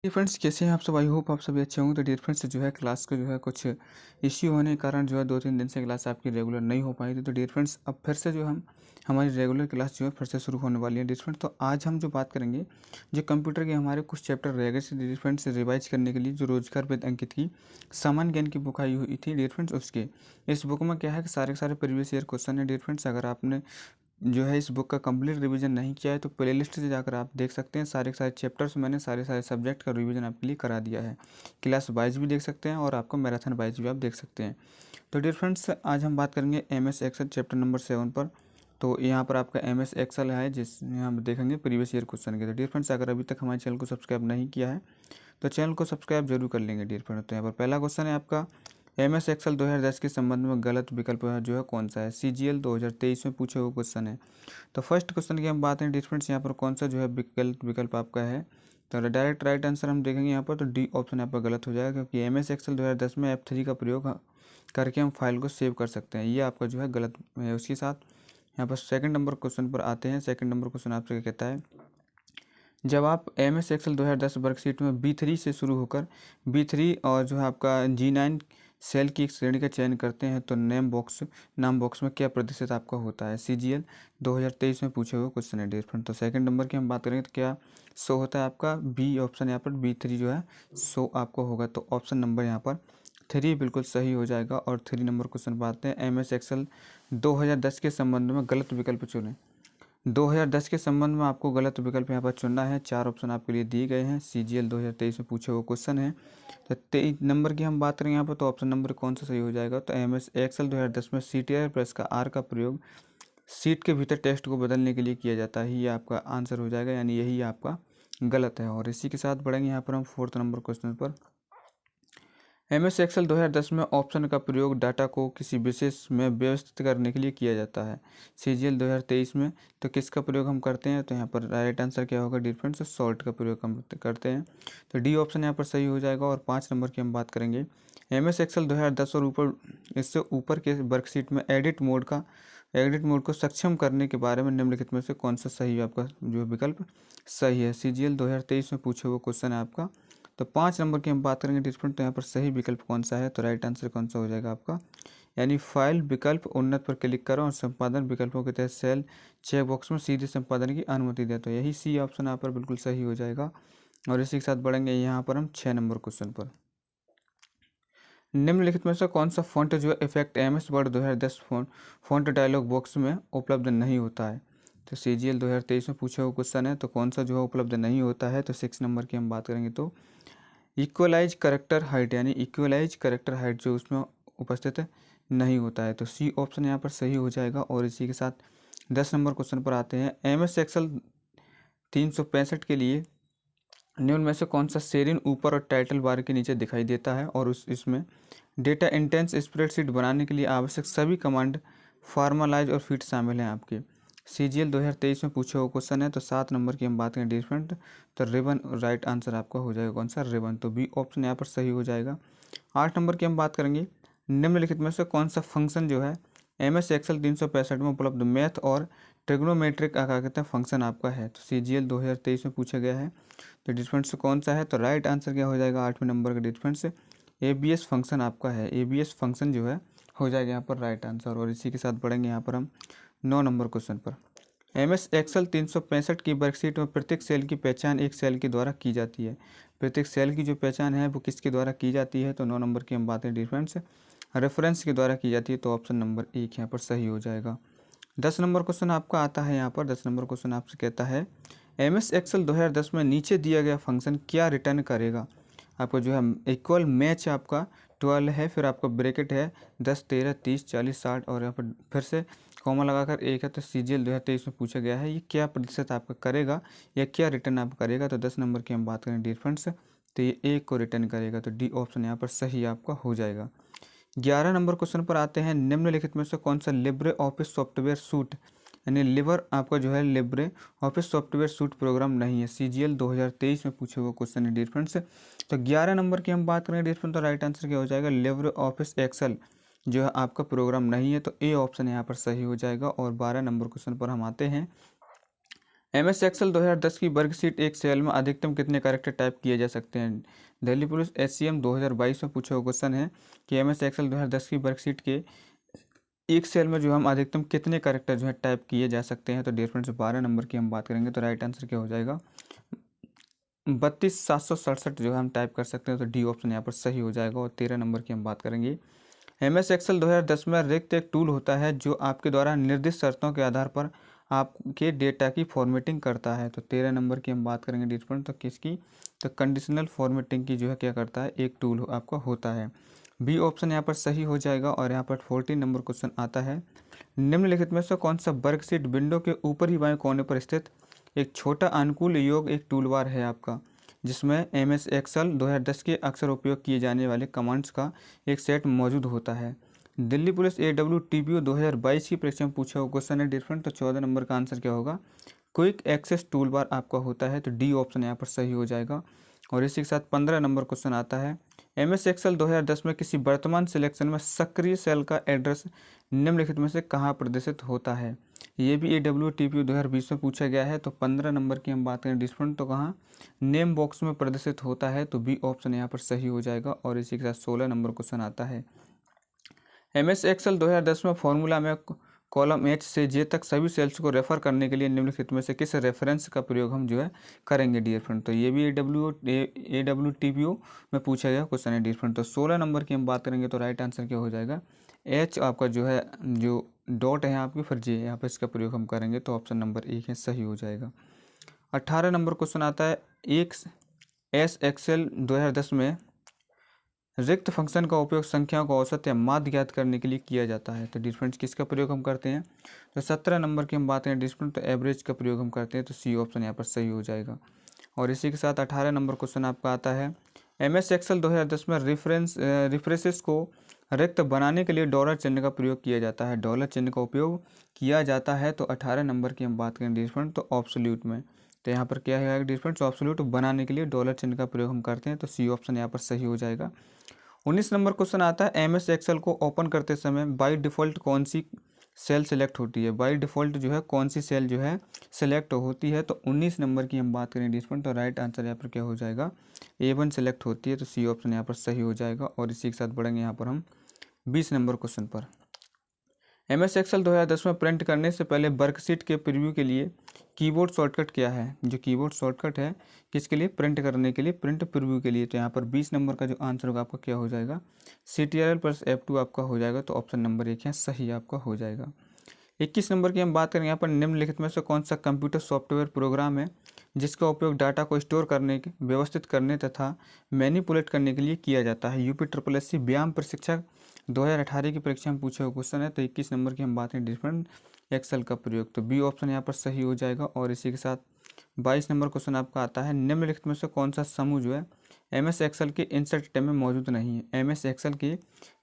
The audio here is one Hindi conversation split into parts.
डियर फ्रेंड्स, कैसे हैं आप सब? आई होप आप सभी अच्छे होंगे। तो डियर फ्रेंड्स, जो है क्लास का जो है कुछ इश्यू होने के कारण जो है 2-3 दिन से क्लास आपकी रेगुलर नहीं हो पाई थी। तो डियर फ्रेंड्स, अब फिर से जो हम हमारी रेगुलर क्लास जो है फिर से शुरू होने वाली है डियर फ्रेंड्स। तो आज हम जो बात करेंगे, जो कंप्यूटर के हमारे कुछ चैप्टर रह गए थे डियर फ्रेंड्स रिवाइज करने के लिए, जो रोजगार विद अंकित की सामान्य ज्ञान की बुक आई हुई थी डियर फ्रेंड्स। उसके इस बुक में क्या है कि सारे के सारे प्रीवियस ईयर क्वेश्चन है डियर फ्रेंड्स। अगर आपने जो है इस बुक का कंप्लीट रिवीजन नहीं किया है तो प्लेलिस्ट से जाकर आप देख सकते हैं। सारे के सारे चैप्टर्स मैंने सारे सारे सब्जेक्ट का रिवीजन आपके लिए करा दिया है। क्लास वाइज भी देख सकते हैं और आपको मैराथन वाइज भी आप देख सकते हैं। तो डियर फ्रेंड्स, आज हम बात करेंगे MS एक्सेल चैप्टर नंबर 7 पर। तो यहाँ पर आपका MS एक्सेल है, जिस यहाँ पर देखेंगे प्रीवियस ईयर क्वेश्चन के। तो डियर फ्रेंड्स, अगर अभी तक हमारे चैनल को सब्सक्राइब नहीं किया है तो चैनल को सब्सक्राइब जरूर कर लेंगे डियर फ्रेंड्स। तो यहाँ पर पहला क्वेश्चन है आपका, MS एक्सेल 2010 के संबंध में गलत विकल्प जो है कौन सा है? CGL 2023 में पूछे हुए क्वेश्चन है। तो फर्स्ट क्वेश्चन की हम बात करें डिफरेंस, यहाँ पर कौन सा जो है विकल्प आपका है? तो डायरेक्ट राइट आंसर हम देखेंगे यहाँ पर, तो डी ऑप्शन यहाँ पर गलत हो जाएगा, क्योंकि MS एक्सेल 2010 में F3 का प्रयोग करके हम फाइल को सेव कर सकते हैं। ये आपका जो है गलत है। उसके साथ यहाँ पर सेकंड नंबर क्वेश्चन पर आते हैं। सेकंड नंबर क्वेश्चन आपसे क्या कहता है, जब आप MS एक्सेल 2010 वर्कशीट में B3 से शुरू होकर B3 और जो है आपका G9 सेल की एक श्रेणी का चयन करते हैं तो नाम बॉक्स में क्या प्रतिशत आपका होता है? CGL 2023 में पूछे हुए क्वेश्चन है डियर फ्रेंड। तो सेकंड नंबर की हम बात करेंगे तो क्या शो होता है आपका बी ऑप्शन, यहाँ पर B3 जो है शो आपको होगा। तो ऑप्शन नंबर यहाँ पर 3 बिल्कुल सही हो जाएगा। और 3 नंबर क्वेश्चन पर आते हैं, MS एक्सेल 2010 के संबंध में गलत विकल्प चुनें। 2010 के संबंध में आपको गलत विकल्प यहाँ पर चुनना है। 4 ऑप्शन आपके लिए दिए गए हैं। CGL 2023 में पूछे हुए क्वेश्चन है। तो 23 नंबर की हम बात करें यहाँ पर, तो ऑप्शन नंबर कौन सा सही हो जाएगा? तो MS एक्सेल 2010 में CTR प्लस का R का प्रयोग सीट के भीतर टेक्स्ट को बदलने के लिए किया जाता है। ये आपका आंसर हो जाएगा, यानी यही आपका गलत है। और इसी के साथ बढ़ेंगे यहाँ पर हम फोर्थ नंबर क्वेश्चन पर। MS एक्सेल 2010 में ऑप्शन का प्रयोग डाटा को किसी विशेष में व्यवस्थित करने के लिए किया जाता है। CGL 2023 में तो किसका प्रयोग हम करते हैं? तो यहाँ पर राइट आंसर क्या होगा डिफरेंस? तो सॉल्ट का प्रयोग हम करते हैं। तो डी ऑप्शन यहाँ पर सही हो जाएगा। और 5 नंबर की हम बात करेंगे, MS एक्सेल 2010 और इससे ऊपर के वर्कशीट में एडिट मोड को सक्षम करने के बारे में निम्नलिखित में से कौन सा सही आपका जो विकल्प सही है? CGL 2023 में पूछे हुए क्वेश्चन है आपका। तो 5 नंबर की हम बात करेंगे डिफरेंट, तो यहाँ पर सही विकल्प कौन सा है? तो राइट आंसर कौन सा हो जाएगा आपका? यानी फाइल विकल्प उन्नत पर क्लिक करो और संपादन विकल्पों के तहत सेल चेक बॉक्स में सीधे संपादन की अनुमति दे। तो यही सी ऑप्शन यहाँ पर बिल्कुल सही हो जाएगा। और इसी के साथ बढ़ेंगे यहाँ पर हम 6 नंबर क्वेश्चन पर। निम्नलिखित में से कौन सा फॉन्ट जो है effect MS Word 2010 font dialog box में उपलब्ध नहीं होता है? तो CGL 2023 में पूछा हुआ क्वेश्चन है, तो कौन सा जो है उपलब्ध नहीं होता है? तो 6 नंबर की हम बात करेंगे, तो इक्वलाइज करेक्टर हाइट, यानी इक्वलाइज करेक्टर हाइट जो उसमें उपस्थित नहीं होता है। तो सी ऑप्शन यहाँ पर सही हो जाएगा। और इसी के साथ 10 नंबर क्वेश्चन पर आते हैं। MS एक्सेल 365 के लिए निम्न में से कौन सा सेरिन ऊपर और टाइटल बार के नीचे दिखाई देता है? और इसमें डेटा इंटेंस स्प्रेडशीट बनाने के लिए आवश्यक सभी कमांड फॉर्मलाइज और फिट शामिल हैं आपके। CGL 2023 में पूछे हुआ क्वेश्चन है। तो 7 नंबर की हम बात करें डिफरेंट, तो रिबन राइट आंसर आपका हो जाएगा कौन सा? रिबन। तो बी ऑप्शन यहाँ पर सही हो जाएगा। 8 नंबर की हम बात करेंगे, निम्नलिखित में से कौन सा फंक्शन जो है MS एक्सेल 365 में उपलब्ध मैथ और ट्रिग्नोमेट्रिक क्या कहते हैं फंक्शन आपका है? तो CGL 2023 में पूछा गया है। तो डिफरेंस कौन सा है? तो राइट आंसर क्या हो जाएगा 8वें नंबर का डिफरेंस? ABS फंक्शन आपका है। ABS फंक्शन जो है हो जाएगा यहाँ पर राइट आंसर। और इसी के साथ बढ़ेंगे यहाँ पर हम 9 नंबर क्वेश्चन पर। MS एक्सेल 365 की वर्कशीट में प्रत्येक सेल की पहचान एक सेल के द्वारा की जाती है। प्रत्येक सेल की जो पहचान है वो किसके द्वारा की जाती है? तो 9 नंबर की हम बात करें डिफरेंस, रेफरेंस के द्वारा की जाती है। तो ऑप्शन नंबर 1 यहाँ पर सही हो जाएगा। 10 नंबर क्वेश्चन आपका आता है यहाँ पर। 10 नंबर क्वेश्चन आपसे कहता है, MS एक्सेल 2010 में नीचे दिया गया फंक्शन क्या रिटर्न करेगा? आपको जो है इक्वल मैच आपका 12 है, फिर आपका ब्रैकेट है 10, 13, 30, 40, 60 और यहाँ पर फिर से कॉमा लगाकर 1 है। तो CGL 2023 में पूछा गया है ये क्या प्रतिशत आपका करेगा या क्या रिटर्न आप करेगा? तो 10 नंबर की हम बात करें डिफरेंस, तो ये 1 को रिटर्न करेगा। तो डी ऑप्शन यहाँ पर सही आपका हो जाएगा। 11 नंबर क्वेश्चन पर आते हैं, निम्नलिखित में से कौन सा लिब्रे ऑफिस सॉफ्टवेयर सूट यानी लिवर आपका जो है Libre Office software suite program नहीं है? CGL 2023 में पूछे हुए क्वेश्चन है डिफरेंस। तो 11 नंबर की हम बात करें डिफरेंस, तो राइट आंसर क्या हो जाएगा? लिब्रे ऑफिस एक्सेल जो है आपका प्रोग्राम नहीं है। तो ए ऑप्शन यहाँ पर सही हो जाएगा। और 12 नंबर क्वेश्चन पर हम आते हैं, MS एक्सेल 2010 की वर्कशीट एक सेल में अधिकतम कितने कैरेक्टर टाइप किए जा सकते हैं? दिल्ली पुलिस SCM 2022 में पूछा हुआ क्वेश्चन है कि MS एक्सेल 2010 की वर्कशीट के एक सेल में जो हम अधिकतम कितने कैरेक्टर जो है टाइप किए जा सकते हैं। तो डियर फ्रेंड्स 12 नंबर की हम बात करेंगे तो राइट आंसर क्या हो जाएगा 32,767 जो है हम टाइप कर सकते हैं। तो डी ऑप्शन यहाँ पर सही हो जाएगा। और 13 नंबर की हम बात करेंगे MS एक्सेल 2010 में रिक्त एक टूल होता है जो आपके द्वारा निर्दिष्ट शर्तों के आधार पर आपके डेटा की फॉर्मेटिंग करता है। तो 13 नंबर की हम बात करेंगे डियर फ्रेंड्स तो किसकी, तो कंडीशनल फॉर्मेटिंग की जो है क्या करता है, एक टूल आपका होता है। बी ऑप्शन यहाँ पर सही हो जाएगा। और यहाँ पर 14 नंबर क्वेश्चन आता है निम्नलिखित में से कौन सा वर्कशीट विंडो के ऊपरी बाएं कोने पर स्थित एक छोटा अनुकूल योग एक टूलबार है आपका, जिसमें MS एक्सेल 2010 के अक्सर उपयोग किए जाने वाले कमांड्स का एक सेट मौजूद होता है। दिल्ली पुलिस AWTPO 2022 की परीक्षा में पूछा हुआ क्वेश्चन है डिफरेंट। तो 14 नंबर का आंसर क्या होगा, क्विक एक्सेस टूल बार आपका होता है। तो डी ऑप्शन यहाँ पर सही हो जाएगा। और इसी के साथ 15 नंबर क्वेश्चन आता है MS एक्सेल 2010 में किसी वर्तमान सिलेक्शन में सक्रिय सेल का एड्रेस निम्नलिखित में से कहाँ प्रदर्शित होता है। ये भी AWTPO 2020 में पूछा गया है। तो 15 नंबर की हम बात करें डिफरेंट तो कहाँ नेम बॉक्स में प्रदर्शित होता है। तो बी ऑप्शन यहाँ पर सही हो जाएगा। और इसी के साथ 16 नंबर क्वेश्चन आता है MS एक्सेल 2010 में फॉर्मूला में कॉलम H से J तक सभी सेल्स को रेफर करने के लिए निम्नलिखित में से किस रेफरेंस का प्रयोग हम जो है करेंगे डियर फ्रेंड। तो ये भी AWTPO में पूछा गया क्वेश्चन है डियर फ्रेंड। तो 16 नंबर की हम बात करेंगे तो राइट आंसर क्या हो जाएगा, H आपका जो है जो डॉट है आपकी फिर J यहाँ पर इसका प्रयोग हम करेंगे। तो ऑप्शन नंबर 1 है सही हो जाएगा। 18 नंबर क्वेश्चन आता है एक MS एक्सेल 2010 में रिक्त फंक्शन का उपयोग संख्याओं का औसत या माध्य ज्ञात करने के लिए किया जाता है। तो डिफरेंस किसका प्रयोग हम करते हैं, तो 17 नंबर की हम बात करें डिफरेंस तो एवरेज का प्रयोग हम करते हैं। तो सी ऑप्शन यहाँ पर सही हो जाएगा। और इसी के साथ 18 नंबर क्वेश्चन आपका आता है MS एक्सेल 2010 में रिफ्रेसेस को रिक्त बनाने के लिए डॉलर चिन्ह का प्रयोग किया जाता है। डॉलर चिन्ह का उपयोग किया जाता है। तो 18 नंबर की हम बात करें डिफरेंट तो ऑब्सोल्यूट में, तो यहाँ पर क्या है डिफरेंस ऑब्सोल्यूट बनाने के लिए डॉलर चिन्ह का प्रयोग हम करते हैं। तो सी ऑप्शन यहाँ पर सही हो जाएगा। 19 नंबर क्वेश्चन आता है MS एक्सेल को ओपन करते समय बाय डिफ़ॉल्ट कौन सी सेल सेलेक्ट होती है। बाय डिफ़ॉल्ट जो है कौन सी सेल जो है सेलेक्ट होती है। तो 19 नंबर की हम बात करें डिस्प्लेट तो राइट आंसर यहाँ पर क्या हो जाएगा, A1 सेलेक्ट होती है। तो सी ऑप्शन यहाँ पर सही हो जाएगा। और इसी के साथ बढ़ेंगे यहाँ पर हम 20 नंबर क्वेश्चन पर। MS एक्सेल 2010 में प्रिंट करने से पहले वर्कशीट के प्रीव्यू के लिए कीबोर्ड शॉर्टकट क्या है। जो कीबोर्ड शॉर्टकट है किसके लिए, प्रिंट करने के लिए, प्रिंट प्रीव्यू के लिए। तो यहाँ पर 20 नंबर का जो आंसर होगा आपका क्या हो जाएगा, CTRL + F2 आपका हो जाएगा। तो ऑप्शन नंबर 1 है सही आपका हो जाएगा। 21 नंबर की हम बात करें यहाँ पर निम्नलिखित में से कौन सा कंप्यूटर सॉफ्टवेयर प्रोग्राम है जिसका उपयोग डाटा को स्टोर करने, व्यवस्थित करने तथा मैनिपुलेट करने के लिए किया जाता है। UPSSC व्यायाम प्रशिक्षक 2018 की परीक्षा में पूछा हुआ क्वेश्चन है। तो 21 नंबर की हम बात करें डिफरेंट एक्सेल का प्रयोग। तो बी ऑप्शन यहाँ पर सही हो जाएगा। और इसी के साथ 22 नंबर क्वेश्चन आपका आता है निम्नलिखित में से कौन सा समूह जो है MS एक्सेल के इंसर्ट टैब में मौजूद नहीं है। MS एक्सेल के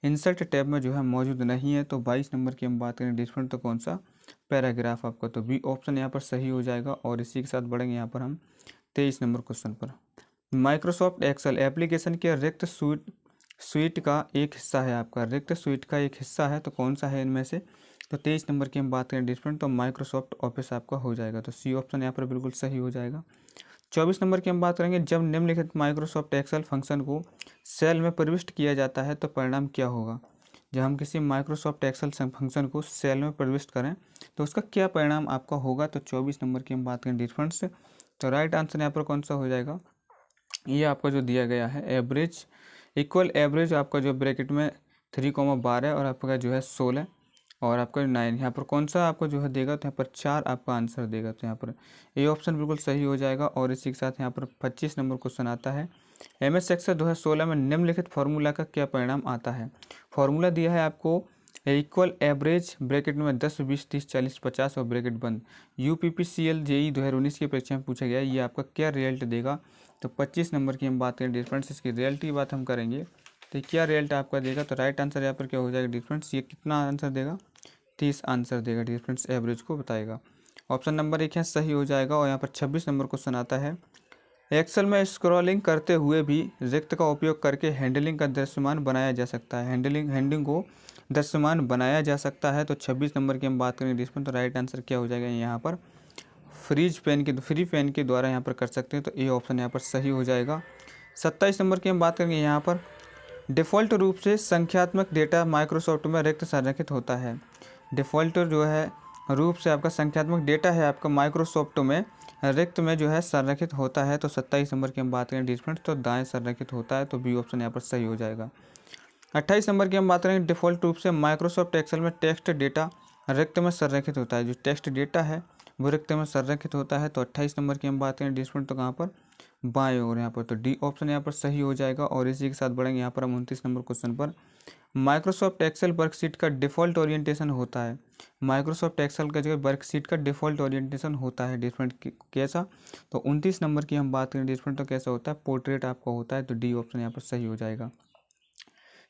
इंसर्ट टैब में जो है मौजूद नहीं है। तो 22 नंबर की हम बात करें डिफरेंट तो कौन सा, पैराग्राफ आपका। तो बी ऑप्शन यहाँ पर सही हो जाएगा। और इसी के साथ बढ़ेंगे यहाँ पर हम 23 नंबर क्वेश्चन पर। माइक्रोसॉफ्ट एक्सेल एप्लीकेशन के रिक्त स्वीट का एक हिस्सा है आपका, रिक्त स्वीट का एक हिस्सा है। तो कौन सा है इनमें से, तो 23 नंबर की हम बात करें डिफरेंट तो माइक्रोसॉफ्ट ऑफिस आपका हो जाएगा। तो सी ऑप्शन यहाँ पर बिल्कुल सही हो जाएगा। 24 नंबर की हम बात करेंगे जब निम्नलिखित माइक्रोसॉफ्ट एक्सेल फंक्शन को सेल में प्रविष्ट किया जाता है तो परिणाम क्या होगा। जब हम किसी माइक्रोसॉफ्ट एक्सेल फंक्शन को सेल में प्रविष्ट करें तो उसका क्या परिणाम आपका होगा। तो 24 नंबर की हम बात करें डिफरेंट से, तो राइट आंसर यहाँ पर कौन सा हो जाएगा, ये आपका जो दिया गया है एवरेज इक्वल एवरेज आपका जो ब्रैकेट में 3,12 और आपका जो है 16 और आपका 9, यहाँ पर कौन सा आपको जो है देगा, तो यहाँ पर 4 आपका आंसर देगा। तो यहाँ पर ए ऑप्शन बिल्कुल सही हो जाएगा। और इसी के साथ यहाँ पर 25 नंबर क्वेश्चन आता है MS एक्सेल 2016 में निम्नलिखित फार्मूला का क्या परिणाम आता है। फार्मूला दिया है आपको इक्वल एवरेज ब्रैकेट में 10, 20, 30, 40, 50 और ब्रैकेट बंद। UPPCL JEE 2019 की परीक्षा में पूछा गया है, ये आपका क्या रिजल्ट देगा। तो 25 नंबर की हम बात करें डिफरेंस, इसकी रिजल्ट की बात हम करेंगे तो क्या रिजल्ट आपका देगा। तो राइट आंसर यहाँ पर क्या हो जाएगा डिफरेंस, ये कितना आंसर देगा, 30 आंसर देगा। डिफरेंस एवरेज को बताएगा। ऑप्शन नंबर 1 है सही हो जाएगा। और यहाँ पर 26 नंबर क्वेश्चन आता है एक्सेल में स्क्रॉलिंग करते हुए भी रिक्त का उपयोग करके हैंडलिंग का दृश्यमान बनाया जा सकता है। हैंडिंग को दृश्यमान बनाया जा सकता है। तो 26 नंबर की हम बात करेंगे डिस्प्ले, तो राइट आंसर क्या हो जाएगा यहाँ पर फ्री पेन के द्वारा यहाँ पर कर सकते हैं, तो ए ऑप्शन यहाँ पर सही हो जाएगा। 27 नंबर की हम बात करेंगे। यहाँ पर डिफ़ॉल्ट रूप से संख्यात्मक डेटा माइक्रोसॉफ्ट में रिक्त संरक्षित होता है। डिफ़ॉल्ट जो है रूप से आपका संख्यात्मक डेटा है आपका माइक्रोसॉफ्ट में रिक्त में जो है संरक्षित होता है, तो 27 नंबर की हम बात करें डिफरेंस, तो दाएं संरक्षित होता है, तो बी ऑप्शन यहाँ पर सही हो जाएगा। 28 नंबर की हम बात करेंगे। डिफ़ॉल्ट रूप से माइक्रोसॉफ्ट एक्सेल में टेक्स्ट डेटा रिक्त में संरक्षित होता है। जो टेक्स्ट डेटा है वो रिक्त में संरक्षित होता है, तो 28 नंबर की हम बात करें डिफरेंस, तो कहाँ पर बाएं ओर यहाँ पर, तो डी ऑप्शन यहाँ पर सही हो जाएगा। और इसी के साथ बढ़ेंगे यहाँ पर हम 29 नंबर क्वेश्चन पर। माइक्रोसॉफ्ट एक्सेल वर्कशीट का डिफ़ॉल्ट ओरिएंटेशन होता है। माइक्रोसॉफ्ट एक्सेल का जो वर्कशीट का डिफ़ॉल्ट ओरिएंटेशन होता है डिफरेंट कैसा, तो 29 नंबर की हम बात करें डिफरेंट, तो कैसा होता है पोर्ट्रेट आपका होता है, तो डी ऑप्शन यहाँ पर सही हो जाएगा।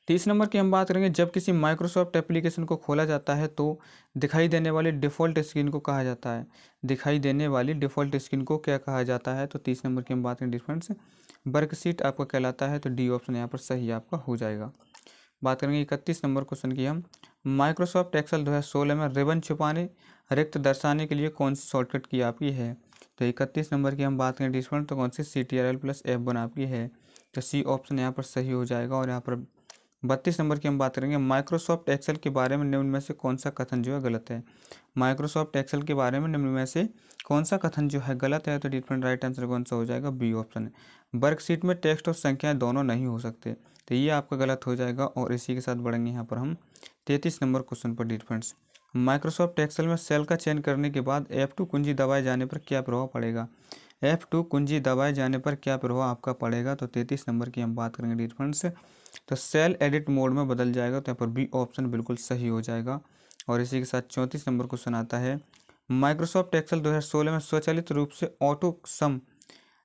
30 नंबर की हम बात करेंगे। जब किसी माइक्रोसॉफ्ट एप्लीकेशन को खोला जाता है तो दिखाई देने वाली डिफ़ॉल्ट स्क्रीन को कहा जाता है। दिखाई देने वाली डिफ़ॉल्ट स्क्रीन को क्या कहा जाता है, तो 30 नंबर की हम बात करें डिफरेंस वर्कशीट आपका कहलाता है, तो डी ऑप्शन यहाँ पर सही आपका हो जाएगा। बात करेंगे 31 नंबर क्वेश्चन की हम। माइक्रोसॉफ्ट एक्सेल 2016 में रिबन छुपाने रिक्त दर्शाने के लिए कौन सी शॉर्टकट की आपकी है, तो 31 नंबर की हम बात करें डिफरेंट, तो कौन सी CTRL+F1 आपकी है, तो सी ऑप्शन यहाँ पर सही हो जाएगा। और यहाँ पर 32 नंबर की हम बात करेंगे। माइक्रोसॉफ्ट एक्सेल के बारे में निम्न में से कौन सा कथन जो है गलत है। माइक्रोसॉफ्ट एक्सेल के बारे में निम्न में से कौन सा कथन जो है गलत है, तो डिफरेंट राइट आंसर कौन सा हो जाएगा, बी ऑप्शन है। वर्कशीट में टेक्स्ट और संख्याएं दोनों नहीं हो सकते, तो ये आपका गलत हो जाएगा। और इसी के साथ बढ़ेंगे यहाँ पर हम 33 नंबर क्वेश्चन पर डिफरेंस। माइक्रोसॉफ्ट एक्सेल में सेल का चयन करने के बाद F2 कुंजी दबाए जाने पर क्या प्रभाव पड़ेगा। F2 कुंजी दबाए जाने पर क्या प्रभाव आपका पड़ेगा, तो 33 नंबर की हम बात करेंगे डिफरेंस, तो सेल एडिट मोड में बदल जाएगा, तो यहाँ पर बी ऑप्शन बिल्कुल सही हो जाएगा। और इसी के साथ 34 नंबर क्वेश्चन आता है। माइक्रोसॉफ्ट एक्सेल 2016 में स्वचालित रूप से ऑटो सम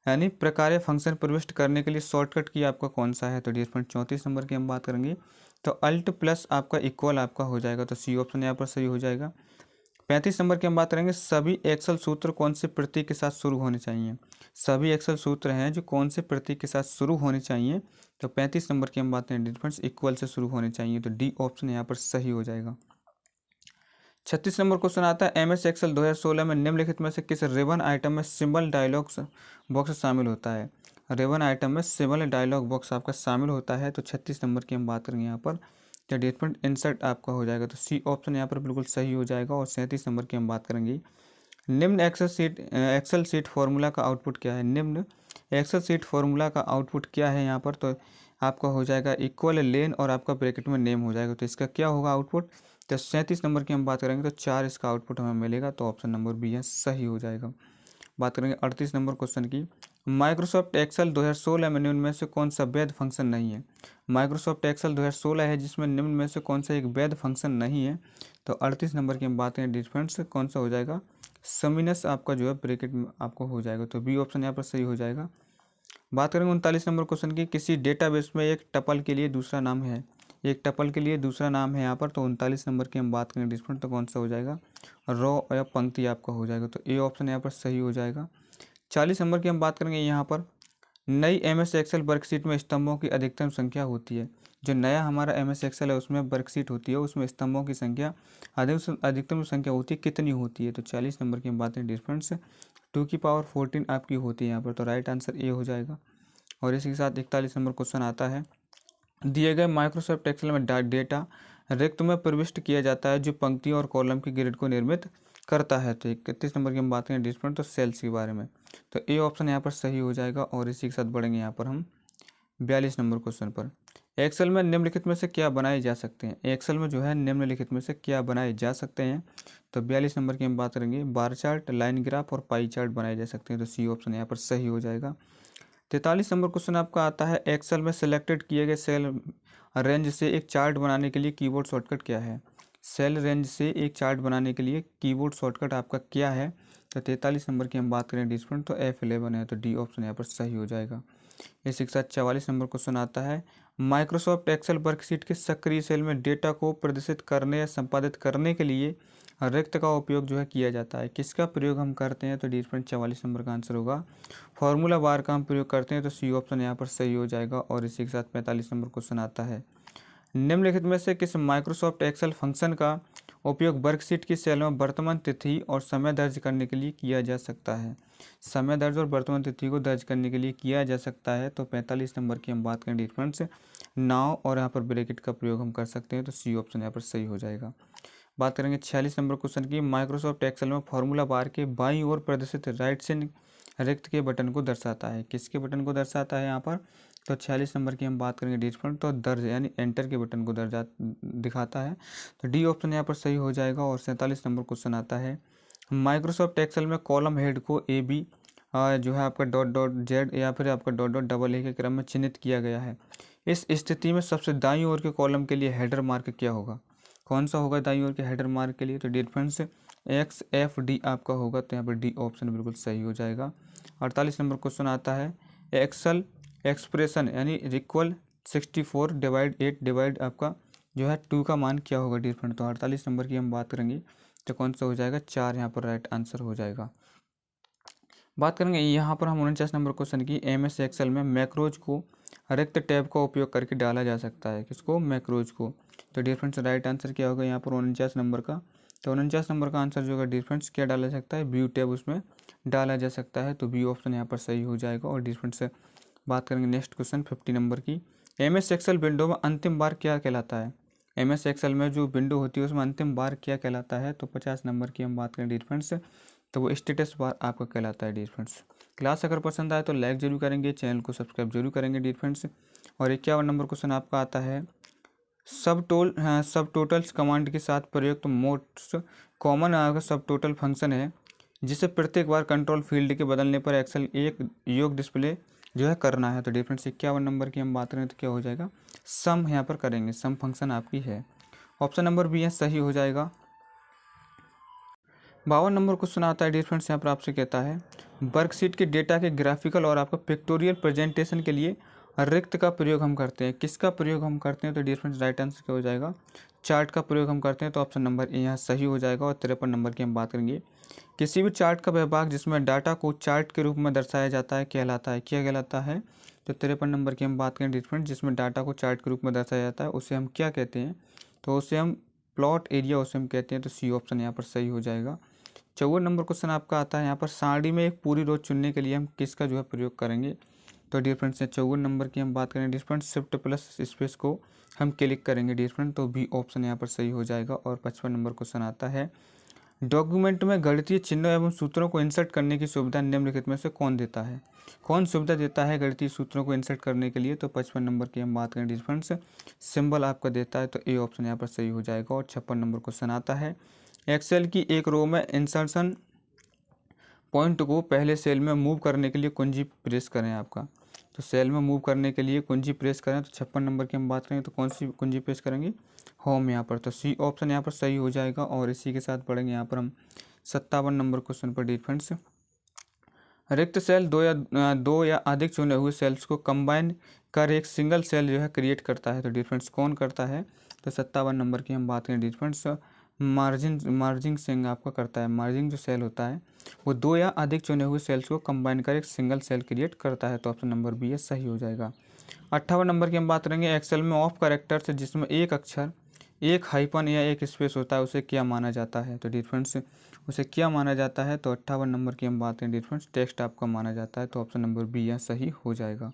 यानी प्रकार्य फंक्शन प्रविष्ट करने के लिए शॉर्टकट की आपका कौन सा है, तो डिफरेंट 34 नंबर की हम बात करेंगे, तो अल्ट प्लस आपका इक्वल आपका हो जाएगा, तो सी ऑप्शन यहाँ पर सही हो जाएगा। 35 नंबर की हम बात करेंगे। सभी एक्सेल सूत्र कौन से प्रतीक के साथ शुरू होने चाहिए। सभी एक्सेल सूत्र हैं जो कौन से प्रतीक के साथ शुरू होने चाहिए, तो 35 नंबर की हम बात करें डिफरेंस इक्वल से शुरू होने चाहिए, तो डी ऑप्शन यहाँ पर सही हो जाएगा। 36 नंबर क्वेश्चन आता है। MS एक्सेल 2016 में निम्नलिखित में से किस रिबन आइटम में सिंबल डायलॉग बॉक्स शामिल होता है। रिबन आइटम में सिंबल डायलॉग बॉक्स आपका शामिल होता है, तो 36 नंबर की हम बात करेंगे यहाँ पर, तो डिफरेंट इंसर्ट आपका हो जाएगा, तो सी ऑप्शन यहाँ पर बिल्कुल सही हो जाएगा। और 37 नंबर की हम बात करेंगे। निम्न एक्सेल सीट फॉर्मूला का आउटपुट क्या है। निम्न एक्सेल सीट फॉर्मूला का आउटपुट क्या है यहाँ पर, तो आपका हो जाएगा इक्वल लेन और आपका ब्रैकेट में नेम हो जाएगा, तो इसका क्या होगा आउटपुट, तो 37 नंबर की हम बात करेंगे, तो 4 इसका आउटपुट हमें मिलेगा, तो ऑप्शन नंबर बी है सही हो जाएगा। बात करेंगे 38 नंबर क्वेश्चन की। माइक्रोसॉफ्ट एक्सेल 2016 में निम्न में से कौन सा वैध फंक्शन नहीं है। माइक्रोसॉफ्ट एक्सेल 2016 है जिसमें निम्न में से कौन सा एक वैध फंक्शन नहीं है, तो 38 नंबर की हम बात करें डिफरेंस कौन सा हो जाएगा, समिनस आपका जो है ब्रैकेट में आपको हो जाएगा, तो बी ऑप्शन यहाँ पर सही हो जाएगा। बात करेंगे 39 नंबर क्वेश्चन की। किसी डेटाबेस में एक टपल के लिए दूसरा नाम है। एक टपल के लिए दूसरा नाम है यहाँ पर, तो 39 नंबर की हम बात करें डिफरेंट, तो कौन सा हो जाएगा, रो या पंक्ति आपका हो जाएगा, तो ए ऑप्शन यहाँ पर सही हो जाएगा। 40 नंबर की हम बात करेंगे। यहाँ पर नई MS एक्सेल वर्कशीट में स्तंभों की अधिकतम संख्या होती है। जो नया हमारा MS एक्सेल है उसमें वर्कशीट होती है, उसमें स्तंभों की संख्या अधिकतम संख्या होती है, कितनी होती है, तो 40 नंबर की हम बात करें डिफरेंस 2 की पावर 14 आपकी होती है यहाँ पर, तो राइट आंसर ए हो जाएगा। और इसी के साथ 41 नंबर क्वेश्चन आता है। दिए गए माइक्रोसॉफ्ट एक्सेल में डेटा रिक्त में प्रविष्ट किया जाता है जो पंक्तियों और कॉलम की ग्रिड को निर्मित करता है, तो 31 नंबर की हम बात करें डिफरेंट, तो सेल्स के बारे में, तो ए ऑप्शन यहाँ पर सही हो जाएगा। और इसी के साथ बढ़ेंगे यहाँ पर हम 42 नंबर क्वेश्चन पर। एक्सेल में निम्नलिखित में से क्या बनाए जा सकते हैं। एक्सेल में जो है निम्नलिखित में से क्या बनाए जा सकते हैं, तो 42 नंबर की हम बात करेंगे। बार चार्ट, लाइन ग्राफ और पाई चार्ट बनाए जा सकते हैं, तो सी ऑप्शन यहाँ पर सही हो जाएगा। 43 नंबर क्वेश्चन आपका आता है। एक्सेल में सिलेक्टेड किए गए सेल रेंज से एक चार्ट बनाने के लिए कीबोर्ड शॉर्टकट क्या है। सेल रेंज से एक चार्ट बनाने के लिए कीबोर्ड शॉर्टकट आपका क्या है, तो 43 नंबर की हम बात करें डिफरेंट, तो F11 है, तो डी ऑप्शन यहाँ पर सही हो जाएगा। इसी के साथ 44 नंबर क्वेश्चन आता है। माइक्रोसॉफ्ट एक्सेल वर्कशीट के सक्रिय सेल में डेटा को प्रदर्शित करने या संपादित करने के लिए रिक्त का उपयोग जो है किया जाता है। किसका प्रयोग हम करते हैं, तो डिफरेंट 44 नंबर का आंसर होगा फॉर्मूला बार का हम प्रयोग करते हैं, तो सी ऑप्शन यहाँ पर सही हो जाएगा। और इसी के साथ 45 नंबर क्वेश्चन आता है। निम्नलिखित में से किस माइक्रोसॉफ्ट एक्सेल फंक्शन का उपयोग वर्कशीट की सेल में वर्तमान तिथि और समय दर्ज करने के लिए किया जा सकता है। समय दर्ज और वर्तमान तिथि को दर्ज करने के लिए किया जा सकता है। तो 45 नंबर की हम बात करें डिफरेंस, नाव और यहाँ पर ब्रैकेट का प्रयोग हम कर सकते हैं। तो सी ऑप्शन यहाँ पर सही हो जाएगा। बात करेंगे 46 नंबर क्वेश्चन की। माइक्रोसॉफ्ट एक्सेल में फॉर्मूला बार के बाईं ओर प्रदर्शित राइट से रिक्त के बटन को दर्शाता है। किसके बटन को दर्शाता है यहाँ पर? तो 46 नंबर की हम बात करेंगे डिफरेंट, तो दर्ज यानी एंटर के बटन को दर्जा दिखाता है। तो डी ऑप्शन यहाँ पर सही हो जाएगा। और 47 नंबर क्वेश्चन आता है, माइक्रोसॉफ्ट एक्सेल में कॉलम हेड को ए बी जो है आपका डॉट डॉट जेड या फिर आपका डॉट डॉट डबल ए के क्रम में चिन्हित किया गया है। इस स्थिति में सबसे दाईं ओर के कॉलम के लिए हेडर मार्क क्या होगा? कौन सा होगा दाईं ओर के हेडर मार्क के लिए? तो डिफरेंस एक्स एफ डी आपका होगा। तो यहाँ पर डी ऑप्शन बिल्कुल सही हो जाएगा। 48 नंबर क्वेश्चन आता है, एक्सेल एक्सप्रेशन यानी इक्वल 64 डिवाइड 8 डिवाइड आपका जो है 2 का मान क्या होगा डिफरेंट? तो 48 नंबर की हम बात करेंगे तो कौन सा हो जाएगा? 4 यहाँ पर राइट आंसर हो जाएगा। बात करेंगे यहाँ पर हम 49 नंबर क्वेश्चन की। एमएस एक्सेल में मैक्रोज को रिक्त टैब का उपयोग करके डाला जा सकता है। किसको? मैक्रोज को। तो डिफरेंस राइट आंसर क्या होगा यहाँ पर 49 नंबर का? तो 49 नंबर का आंसर जो होगा डिफरेंस क्या डाला जा सकता है? व्यू टैब उसमें डाला जा सकता है। तो बी ऑप्शन यहाँ पर सही हो जाएगा। और डिफरेंस बात करेंगे नेक्स्ट क्वेश्चन 50 नंबर की। एमएस एक्सेल विंडो में अंतिम बार क्या कहलाता है? एमएस एक्सेल में जो विंडो होती है उसमें अंतिम बार क्या कहलाता है? तो 50 नंबर की हम बात करें डिफरेंस, तो वो स्टेटस बार आपका कहलाता है डिफरेंस। क्लास अगर पसंद आए तो लाइक जरूर करेंगे, चैनल को सब्सक्राइब जरूर करेंगे डिफरेंस। और 51 नंबर क्वेश्चन आपका आता है, सब टोटल्स कमांड के साथ प्रयुक्त most common sub total function है जिसे प्रत्येक बार कंट्रोल फील्ड के बदलने पर एक्सेल एक योग डिस्प्ले जो है करना है। तो डिफरेंस 51 नंबर की हम बात करें तो क्या हो जाएगा? सम यहाँ पर करेंगे, सम फंक्शन आपकी है। ऑप्शन नंबर बी है सही हो जाएगा। 52 नंबर क्वेश्चन आता है डिफरेंस, यहाँ पर आपसे कहता है, वर्कशीट के डेटा के ग्राफिकल और आपका पिक्टोरियल प्रेजेंटेशन के लिए रिक्त का प्रयोग हम करते हैं। किसका प्रयोग हम करते हैं? तो डिफरेंस राइट आंसर क्या हो जाएगा? चार्ट का प्रयोग हम करते हैं। तो ऑप्शन नंबर ए यहाँ सही हो जाएगा। और 53 नंबर की हम बात करेंगे, किसी भी चार्ट का विभाग जिसमें डाटा को चार्ट के रूप में दर्शाया जाता है कहलाता है, क्या कहलाता है? तो 53 नंबर की हम बात करें डिफरेंस, जिसमें डाटा को चार्ट के रूप में दर्शाया जाता है उसे हम क्या कहते हैं? तो उसे हम प्लॉट एरिया उसे हम कहते हैं। तो सी ऑप्शन यहाँ पर सही हो जाएगा। 54 नंबर क्वेश्चन आपका आता है, यहाँ पर सारणी में एक पूरी रो चुनने के लिए हम किसका जो है प्रयोग करेंगे? तो डिफरेंस है 54 नंबर की हम बात करें डिफरेंस, शिफ्ट प्लस स्पेस को हम क्लिक करेंगे डिफरेंट। तो बी ऑप्शन यहाँ पर सही हो जाएगा। और 55 नंबर क्वेश्चन आता है, डॉक्यूमेंट में गणितीय चिन्हों एवं सूत्रों को इंसर्ट करने की सुविधा निम्नलिखित में से कौन देता है? कौन सुविधा देता है गणितीय सूत्रों को इंसर्ट करने के लिए? तो 55 नंबर की हम बात करें डिफरेंस, सिंबल आपका देता है। तो ए ऑप्शन यहाँ पर सही हो जाएगा। और 56 नंबर क्वेश्चन आता है, एक्सेल की एक रो में इंसर्शन पॉइंट को पहले सेल में मूव करने के लिए कुंजी प्रेस करें आपका। तो सेल में मूव करने के लिए कुंजी प्रेस करें। तो 56 नंबर की हम बात करें तो कौन सी कुंजी प्रेस करेंगे? होम यहाँ पर। तो सी ऑप्शन यहाँ पर सही हो जाएगा। और इसी के साथ पढ़ेंगे यहाँ पर हम 57 नंबर क्वेश्चन पर डिफरेंस, रिक्त सेल दो या अधिक चुने हुए सेल्स को कंबाइन कर एक सिंगल सेल जो है क्रिएट करता है। तो डिफरेंस कौन करता है? तो 57 नंबर की हम बात करें डिफरेंस, मार्जिंग सिंग आपका करता है। मार्जिंग जो सेल होता है वो दो या अधिक चुने हुए सेल्स को कंबाइन कर एक सिंगल सेल क्रिएट करता है। तो ऑप्शन नंबर बी है सही हो जाएगा। 58 नंबर की हम बात करेंगे, एक्सेल में ऑफ कैरेक्टर्स जिसमें एक अक्षर, एक हाइपन या एक स्पेस होता है उसे क्या माना जाता है? तो डिफरेंस उसे क्या माना जाता है? तो 58 नंबर की हम बात करें डिफरेंस, टेक्स्ट आपका माना जाता है। तो ऑप्शन नंबर बी यहाँ सही हो जाएगा।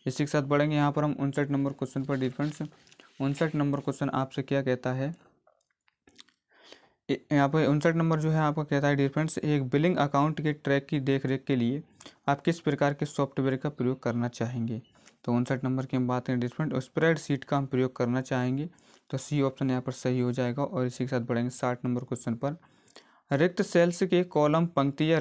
इसी के साथ बढ़ेंगे यहाँ पर हम 59 नंबर क्वेश्चन पर डिफरेंस। 59 नंबर क्वेश्चन आपसे क्या कहता है, यहाँ पर 59 नंबर जो है आपका कहता है डिफरेंस, एक बिलिंग अकाउंट के ट्रैक की देखरेख के लिए आप किस प्रकार के सॉफ्टवेयर का प्रयोग करना चाहेंगे? तो 59 नंबर की हम बात करें डिफरेंट, स्प्रेड शीट का हम प्रयोग करना चाहेंगे। तो सी ऑप्शन यहाँ पर सही हो जाएगा। और इसी के साथ बढ़ेंगे 60 नंबर क्वेश्चन पर, रिक्त सेल्स के कॉलम पंक्ति या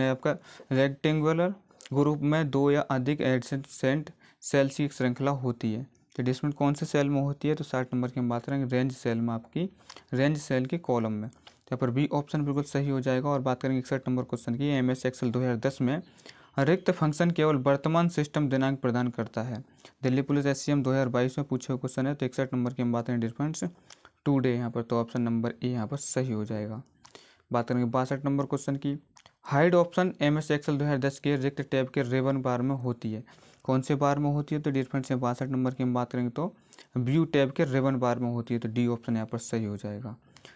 आपका रेक्टेंगुलर ग्रुप में दो या अधिक एडजेसेंट सेल्स की श्रृंखला होती है। तो डिफरेंट कौन से सेल में होती है? तो 60 नंबर की हम बात करेंगे रेंज सेल में, आपकी रेंज सेल के कॉलम में। तो यहाँ पर बी ऑप्शन बिल्कुल सही हो जाएगा। और बात करेंगे 61 नंबर क्वेश्चन की, एमएस एक्सेल 2010 में रिक्त फंक्शन केवल वर्तमान सिस्टम दिनांक प्रदान करता है। दिल्ली पुलिस एससीएम 2022 में पूछे हुए क्वेश्चन है। तो 61 नंबर की हम बात करें डिफरेंस, टुडे यहाँ पर। तो ऑप्शन नंबर ए यहाँ पर सही हो जाएगा। बात करेंगे 62 नंबर क्वेश्चन की, हाइड ऑप्शन एमएस एक्सेल 2010 के रिक्त टैब के रेवन बार में होती है। कौन से बार में होती है? तो डिफरेंस है 62 नंबर की हम बात करेंगे तो व्यू टैब के रिबन बार में होती है, तो डी ऑप्शन यहाँ पर सही हो जाएगा।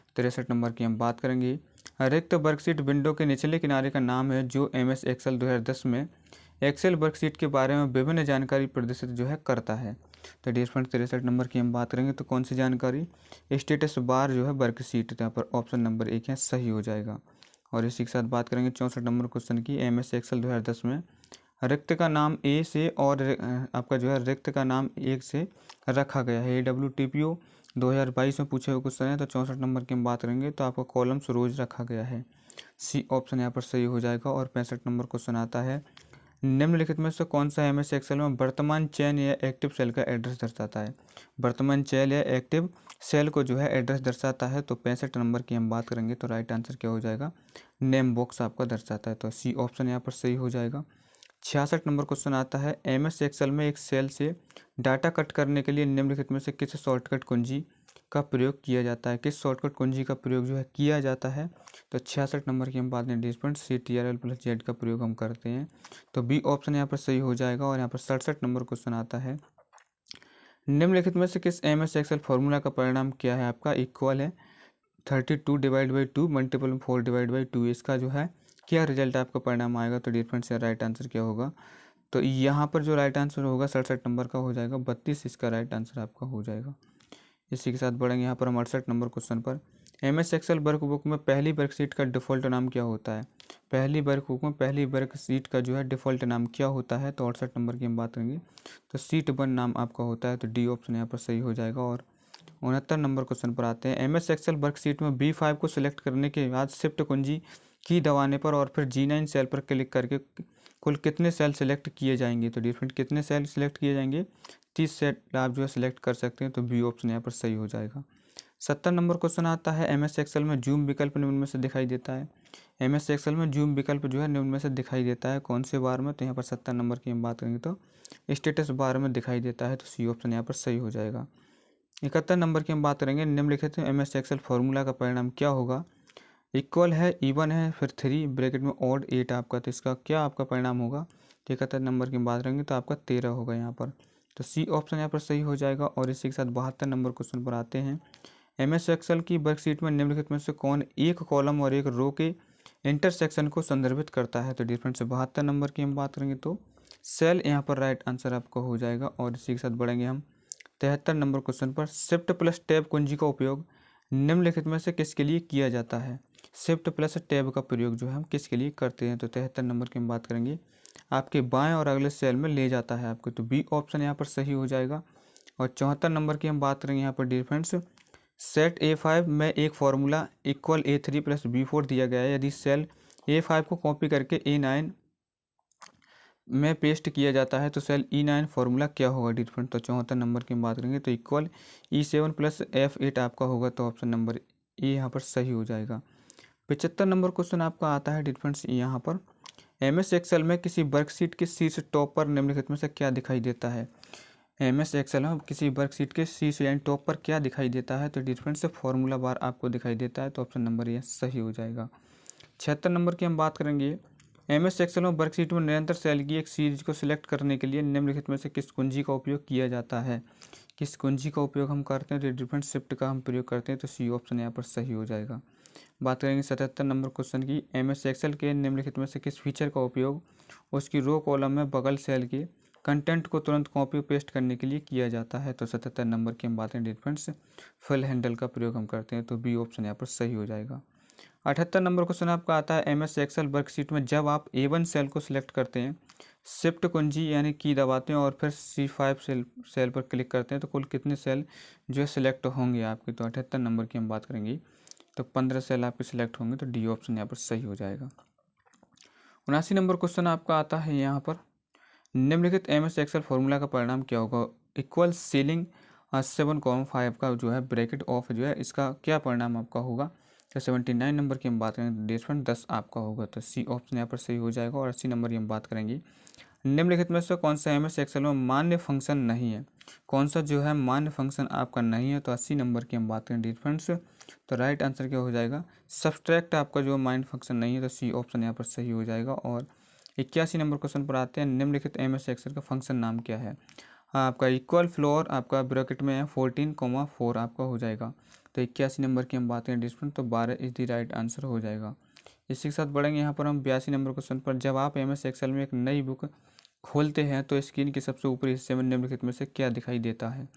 63 नंबर की हम बात करेंगे। रिक्त वर्कशीट विंडो के निचले किनारे का नाम है जो MS एक्सेल 2010 में एक्सेल वर्कशीट के बारे में विभिन्न जानकारी प्रदर्शित करता है। तो डियर फ्रेंड्स 63 नंबर की हम बात करेंगे तो कौन सी जानकारी, स्टेटस बार वर्कशीट, तो यहाँ पर ऑप्शन नंबर 1 है सही हो जाएगा। और इसी के साथ बात करेंगे 64 नंबर क्वेश्चन की। MS एक्सेल 2010 में रिक्त का नाम ए से और आपका रिक्त का नाम 1 से रखा गया है। AWTPO 2022 में पूछे हुए क्वेश्चन है। तो 64 नंबर की हम बात करेंगे तो आपका कॉलम्स रोज रखा गया है, सी ऑप्शन यहाँ पर सही हो जाएगा। और 65 नंबर क्वेश्चन आता है, निम्नलिखित में से कौन सा MS एक्सेल में वर्तमान चयन या एक्टिव सेल का एड्रेस दर्शाता है। वर्तमान चयन या एक्टिव सेल को एड्रेस दर्शाता है। तो 65 नंबर की हम बात करेंगे तो राइट आंसर क्या हो जाएगा, नेम बॉक्स आपका दर्शाता है। तो सी ऑप्शन यहाँ पर सही हो जाएगा। 66 नंबर क्वेश्चन आता है, MS एक्सेल में एक सेल से डाटा कट करने के लिए निम्नलिखित में से किस शॉर्टकट कुंजी का प्रयोग किया जाता है। किस शॉर्टकट कुंजी का प्रयोग किया जाता है। तो 66 नंबर की हम बात करें डिस्पेंट CTRL+Z का प्रयोग हम करते हैं। तो बी ऑप्शन यहाँ पर सही हो जाएगा। और यहाँ पर 67 नंबर क्वेश्चन आता है, निम्नलिखित में से किस MS एक्सेल फॉर्मूला का परिणाम क्या है आपका, इक्वल है 32/2 मल्टीपल 4/2। इसका क्या रिजल्ट आपका परिणाम आएगा। तो डिफरेंस से राइट आंसर क्या होगा, तो यहाँ पर जो राइट आंसर होगा 67 नंबर का हो जाएगा 32, इसका राइट आंसर आपका हो जाएगा। इसी के साथ बढ़ेंगे यहाँ पर हम 68 नंबर क्वेश्चन पर। MS एक्सेल वर्कबुक में पहली वर्कशीट का डिफ़ॉल्ट नाम क्या होता है। पहली वर्कबुक में पहली वर्कशीट का डिफ़ॉल्ट नाम क्या होता है। तो 68 नंबर की हम बात करेंगे तो शीट 1 नाम आपका होता है। तो डी ऑप्शन यहाँ पर सही हो जाएगा। और 69 नंबर क्वेश्चन पर आते हैं, MS एक्सेल वर्कशीट में B5 को सिलेक्ट करने के बाद शिफ्ट कुंजी की दबाने पर और फिर G9 सेल पर क्लिक करके कुल कितने सेल सेलेक्ट किए जाएंगे। तो डिफरेंट कितने सेल सेलेक्ट किए जाएंगे, 30 सेल आप सेलेक्ट कर सकते हैं। तो बी ऑप्शन यहाँ पर सही हो जाएगा। 70 नंबर क्वेश्चन आता है, MS एक्सेल में जूम विकल्प निम्न में से दिखाई देता है। MS एक्सेल में जूम विकल्प निम्न में से दिखाई देता है कौन से बार में। तो यहाँ पर 70 नंबर की हम बात करेंगे तो स्टेटस बार में दिखाई देता है। तो सी ऑप्शन यहाँ पर सही हो जाएगा। 71 नंबर की हम बात करेंगे, निम्नलिखित MS एक्सेल फॉर्मूला का परिणाम क्या होगा। इक्वल है, इवन है, फिर 3 ब्रैकेट में ऑड 8 आपका, तो इसका क्या आपका परिणाम होगा। 71 नंबर की बात करेंगे तो आपका 13 होगा यहाँ पर। तो सी ऑप्शन यहाँ पर सही हो जाएगा। और इसी के साथ 72 नंबर क्वेश्चन पर आते हैं, MS एक्सेल की वर्कशीट में निम्नलिखित में से कौन एक कॉलम और एक रो के इंटरसेक्शन को संदर्भित करता है। तो डिफरेंट से 72 नंबर की हम बात करेंगे तो सेल यहाँ पर राइट आंसर आपका हो जाएगा। और इसी के साथ बढ़ेंगे हम 73 नंबर क्वेश्चन पर, शिफ्ट प्लस टैब कुंजी का उपयोग निम्नलिखित में से किसके लिए किया जाता है। शिफ्ट प्लस टैब का प्रयोग हम किसके लिए करते हैं। तो 73 नंबर की हम बात करेंगे, आपके बाएं और अगले सेल में ले जाता है आपको। तो बी ऑप्शन यहाँ पर सही हो जाएगा। और 74 नंबर की हम बात करेंगे यहाँ पर डिफरेंस, सेट A5 में एक फार्मूला इक्वल A3 + B4 दिया गया है। यदि सेल A5 को कॉपी करके A9 में पेस्ट किया जाता है तो सेल E9 फार्मूला क्या होगा डिफरेंट। तो 74 नंबर की हम बात करेंगे तो इक्वल E7 + F8 आपका होगा। तो ऑप्शन नंबर ए यहाँ पर सही हो जाएगा। 75 नंबर क्वेश्चन आपका आता है डिफरेंस यहाँ पर, MS एक्सेल में किसी वर्कशीट के शीर्ष टॉप पर निम्नलिखित में से क्या दिखाई देता है। MS एक्सेल में किसी वर्कशीट के शीर्ष यानी टॉप पर क्या दिखाई देता है। तो डिफरेंस से फॉर्मूला बार आपको दिखाई देता है। तो ऑप्शन नंबर ये सही हो जाएगा। 76 नंबर की हम बात करेंगे, MS एक्सेल में वर्कशीट में निरंतर सेल की एक सीरीज को सिलेक्ट करने के लिए निम्नलिखित में से किस कुंजी का उपयोग किया जाता है। किस कुंजी का उपयोग हम करते हैं। तो डिफरेंट शिफ्ट का हम प्रयोग करते हैं। तो सी ऑप्शन यहाँ पर सही हो जाएगा। बात करेंगे 77 नंबर क्वेश्चन की, MS एक्सेल के निम्नलिखित में से किस फीचर का उपयोग उसकी रो कॉलम में बगल सेल के कंटेंट को तुरंत कॉपी पेस्ट करने के लिए किया जाता है। तो 77 नंबर की हम बात करें डिफरेंस, फिल हैंडल का प्रयोग हम करते हैं। तो बी ऑप्शन यहाँ पर सही हो जाएगा। 78 नंबर क्वेश्चन आपका आता है, MS एक्सेल वर्कशीट में जब आप A1 सेल को सिलेक्ट करते हैं, शिफ्ट कुंजी यानी की दबाते हैं और फिर C5 सेल पर क्लिक करते हैं तो कुल कितने सेल सिलेक्ट होंगे आपके। तो 78 नंबर की हम बात करेंगे तो 15 सेल आपके सिलेक्ट होंगे। तो डी ऑप्शन यहाँ पर सही हो जाएगा। 79 नंबर क्वेश्चन आपका आता है यहाँ पर, निम्नलिखित MS एक्सेल फॉर्मूला का परिणाम क्या होगा। इक्वल सीलिंग 7,5 का ब्रैकेट ऑफ इसका क्या परिणाम आपका होगा। तो 79 नंबर की हम बात करेंगे डिफरेंट 10 आपका होगा। तो सी ऑप्शन यहाँ पर सही हो जाएगा। और 80 नंबर की हम बात करेंगे, निम्नलिखित में से कौन सा MS एक्सेल में मान्य फंक्शन नहीं है। कौन सा मान्य फंक्शन आपका नहीं है। तो 80 नंबर की हम बात करें डिफरेंस, तो राइट आंसर क्या हो जाएगा, सब्सट्रैक्ट आपका माइंड फंक्शन नहीं है। तो सी ऑप्शन यहाँ पर सही हो जाएगा। और 81 नंबर क्वेश्चन पर आते हैं, निम्नलिखित MS एक्सेल का फंक्शन नाम क्या है। आपका इक्वल फ्लोर आपका ब्रैकेट में है 14,4 आपका हो जाएगा। तो 81 नंबर की हम बात करें डियर फ्रेंड तो 12 इज द राइट आंसर हो जाएगा। इसी के साथ बढ़ेंगे यहाँ पर हम 82 नंबर क्वेश्चन पर। जब आप MS एक्सेल में एक नई बुक खोलते हैं तो स्क्रीन के सबसे ऊपरी हिस्से में निम्नलिखित में से क्या दिखाई देता है।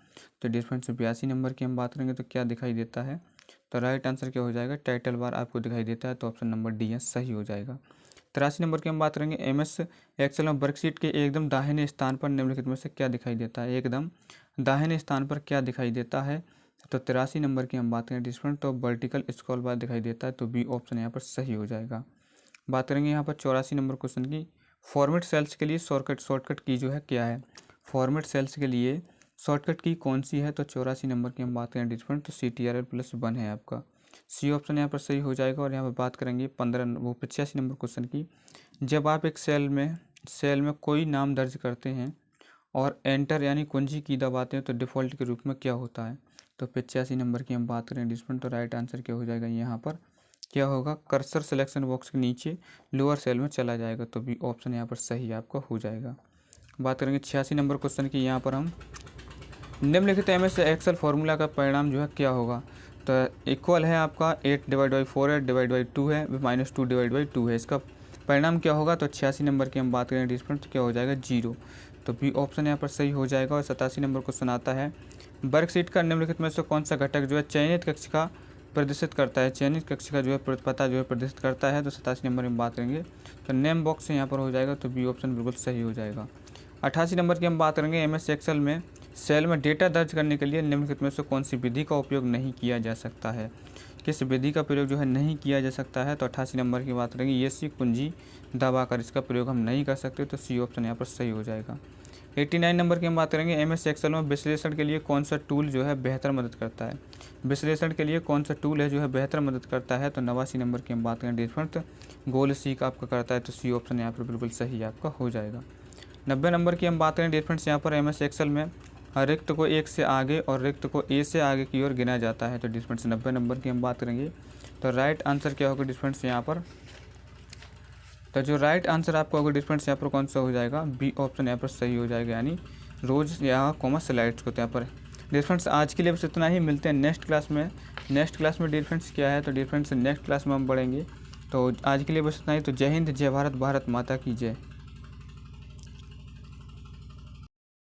तो डियर फ्रेंड्स 82 नंबर की हम बात करेंगे तो क्या दिखाई देता है, तो राइट आंसर क्या हो जाएगा, टाइटल बार आपको दिखाई देता है। तो ऑप्शन नंबर डी है सही हो जाएगा। 83 नंबर की हम बात करेंगे MS एक्सेल में वर्कशीट के एकदम दाहिने स्थान पर निम्नलिखित में से क्या दिखाई देता है। एकदम दाहिने स्थान पर क्या दिखाई देता है, तो 83 नंबर की हम बात करें डिस्प्ले तो वर्टिकल स्क्रॉल बार दिखाई देता है। तो बी ऑप्शन यहाँ पर सही हो जाएगा। बात करेंगे यहाँ पर 84 नंबर क्वेश्चन की। फॉर्मेट सेल्स के लिए शॉर्टकट की जो है क्या है। फॉर्मेट सेल्स के लिए शॉर्टकट की कौन सी है, तो 84 नंबर की हम बात करें डिफरेंट तो CTRL+1 है आपका। सी ऑप्शन यहाँ पर सही हो जाएगा। और यहाँ पर बात करेंगे 85 नंबर क्वेश्चन की। जब आप एक सेल में कोई नाम दर्ज करते हैं और एंटर यानी कुंजी की दबाते हैं तो डिफ़ॉल्ट के रूप में क्या होता है। तो 85 नंबर की हम बात करें डिफरेंट तो राइट आंसर क्या हो जाएगा, यहाँ पर क्या होगा, कर्सर सिलेक्शन बॉक्स के नीचे लोअर सेल में चला जाएगा। तो बी ऑप्शन यहाँ पर सही आपका हो जाएगा। बात करेंगे 86 नंबर क्वेश्चन की। यहाँ पर हम निम्नलिखित MS एक्सेल फार्मूला का परिणाम जो है क्या होगा। तो इक्वल है आपका 8/4 है, /2 है, -2/2 है। इसका परिणाम क्या होगा, तो 86 नंबर की हम बात करें डिफरेंट तो क्या हो जाएगा 0। तो बी ऑप्शन यहाँ पर सही हो जाएगा। और 87 नंबर क्वेश्चन आता है वर्कशीट का निम्नलिखित में से कौन सा घटक जो है चयनित कक्ष का प्रदर्शित करता है। चयनित कक्ष का जो है पता जो है प्रदर्शित करता है। तो 87 नंबर में बात करेंगे तो नेम बॉक्स यहाँ पर हो जाएगा। तो बी ऑप्शन बिल्कुल सही हो जाएगा। 88 नंबर की हम बात करेंगे MS एक्सेल में सेल में डेटा दर्ज करने के लिए निम्नलिखित में से कौन सी विधि का उपयोग नहीं किया जा सकता है। किस विधि का प्रयोग जो है नहीं किया जा सकता है। तो 88 नंबर की बात करेंगे ESC कुंजी दबाकर इसका प्रयोग हम नहीं कर सकते। तो सी ऑप्शन यहाँ पर सही हो जाएगा। 89 नंबर की हम बात करेंगे MS एक्सेल में विश्लेषण के लिए कौन सा टूल जो है बेहतर मदद करता है। विश्लेषण के लिए कौन सा टूल है जो है बेहतर मदद करता है। तो 89 नंबर की हम बात करें डिफरेंट गोल सीक आपका करता है। तो सी ऑप्शन यहाँ पर बिल्कुल सही आपका हो जाएगा। 90 नंबर की हम बात करें डिफरेंस यहाँ पर MS एक्सेल में रिक्त को 1 से आगे और रिक्त को A से आगे की ओर गिना जाता है। तो डिफरेंस 90 नंबर की हम बात करेंगे तो राइट आंसर क्या होगा डिफरेंस यहाँ पर, तो जो राइट आंसर आपका होगा डिफरेंस यहाँ पर कौन सा हो जाएगा, बी ऑप्शन यहाँ पर सही हो जाएगा, यानी रोज यहाँ कॉमा स्लाइड्स को यहाँ पर। डिफरेंस आज के लिए बस इतना ही, मिलते हैं नेक्स्ट क्लास में। नेक्स्ट क्लास में डिफरेंस क्या है, तो डिफरेंस नेक्स्ट क्लास में हम बढ़ेंगे। तो आज के लिए बस इतना ही। तो जय हिंद, जय भारत, भारत माता की जय।